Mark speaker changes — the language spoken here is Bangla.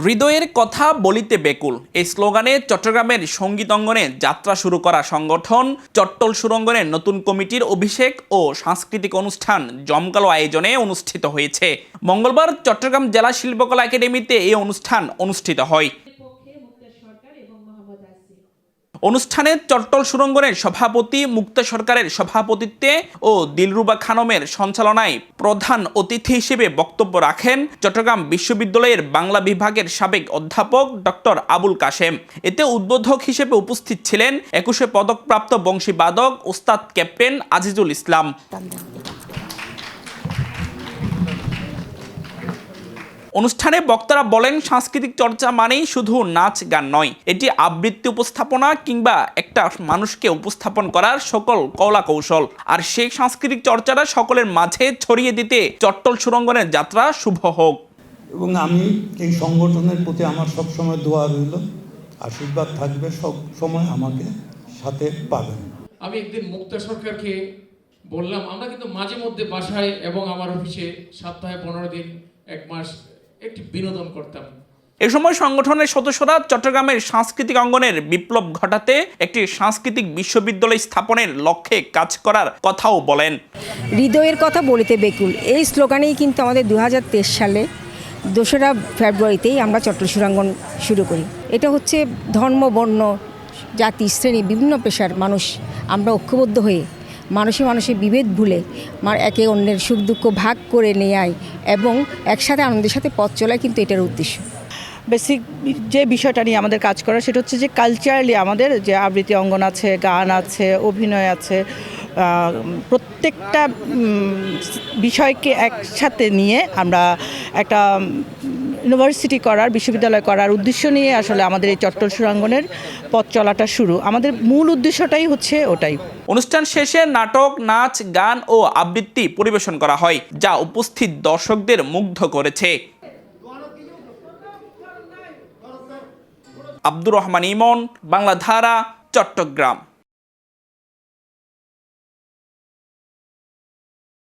Speaker 1: হৃদয়ের কথা বলিতে বেকুল এই স্লোগানে চট্টগ্রামের সঙ্গীত অঙ্গনে যাত্রা শুরু করা সংগঠন চট্টল সুরঙ্গনের নতুন কমিটির অভিষেক ও সাংস্কৃতিক অনুষ্ঠান জমকালো আয়োজনে অনুষ্ঠিত হয়েছে। মঙ্গলবার চট্টগ্রাম জেলা শিল্পকলা একাডেমিতে এই অনুষ্ঠান অনুষ্ঠিত হয়। অনুষ্ঠানে চট্টল সুরঙ্গনের সভাপতি মুক্তা সরকারের সভাপতিত্বে ও দিলরুবা খানমের সঞ্চালনায় প্রধান অতিথি হিসেবে বক্তব্য রাখেন চট্টগ্রাম বিশ্ববিদ্যালয়ের বাংলা বিভাগের সাবেক অধ্যাপক ডক্টর আবুল কাশেম। এতে উদ্বোধক হিসেবে উপস্থিত ছিলেন 21 পদকপ্রাপ্ত বংশীবাদক ওস্তাদ ক্যাপ্টেন আজিজুল ইসলাম। অনুষ্ঠানে বক্তারা বলেন, সাংস্কৃতিক চর্চা মানেই শুধু নাচ গান নয়, এটি আবৃত্তি, উপস্থাপনা কিংবা একটা মানুষকে উপস্থাপন করার সকল কলা কৌশল। আর সেই সাংস্কৃতিক চর্চাটা সকলের মাঝে ছড়িয়ে দিতে চট্টল সুরঙ্গনের যাত্রা শুভ হোক।
Speaker 2: এবং আমি এই সংগঠনের প্রতি আমার সবসময় দোয়া রইল, আশীর্বাদ থাকবে, সব সময় আমাকে সাথে পাবেন।
Speaker 3: আমি একদিন মুক্তা সরকারকে বললাম, আমরা কিন্তু মাঝে মধ্যে বাসায় এবং আমার অফিসে সপ্তাহে 15 দিন 1 মাস একটি বিনোদন করতাম।
Speaker 1: এ সময় সংগঠনের সদস্যরা চট্টগ্রামের সাংস্কৃতিক অঙ্গনের বিপ্লব ঘটাতে একটি সাংস্কৃতিক বিশ্ববিদ্যালয় স্থাপনের লক্ষ্যে কাজ করার কথাও বলেন।
Speaker 4: হৃদয়ের কথা বলিতে বেকুল এই স্লোগানেই কিন্তু আমাদের 2023 সালে 2রা ফেব্রুয়ারিতেই আমরা চট্টল সুরাঙ্গন শুরু করি। এটা হচ্ছে ধর্ম, বর্ণ, জাতি, শ্রেণী, বিভিন্ন পেশার মানুষ আমরা ঐক্যবদ্ধ হয়ে মানুষে বিভেদ ভুলে একে অন্যের সুখ দুঃখ ভাগ করে নেয় এবং একসাথে আনন্দের সাথে পথ চলায় কিন্তু এটার উদ্দেশ্য।
Speaker 5: বেসিক যে বিষয়টা নিয়ে আমাদের কাজ করা সেটা হচ্ছে যে কালচারালি আমাদের যে আবৃত্তি অঙ্গন আছে, গান আছে, অভিনয় আছে, প্রত্যেকটা বিষয়কে একসাথে নিয়ে আমরা একটা ইউনিভার্সিটি করার, বিশ্ববিদ্যালয় করার উদ্দেশ্য নিয়ে আসলে আমাদের এই চট্টল সুরাঙ্গনের পথ চলাটা শুরু। আমাদের মূল উদ্দেশ্যটাই হচ্ছে ওটাই।
Speaker 1: অনুষ্ঠান শেষে নাটক, নাচ, গান ও আবৃত্তি পরিবেশন করা হয়, যা উপস্থিত দর্শকদের মুগ্ধ করেছে। আব্দুর রহমান ইমন, বাংলাধারা, চট্টগ্রাম।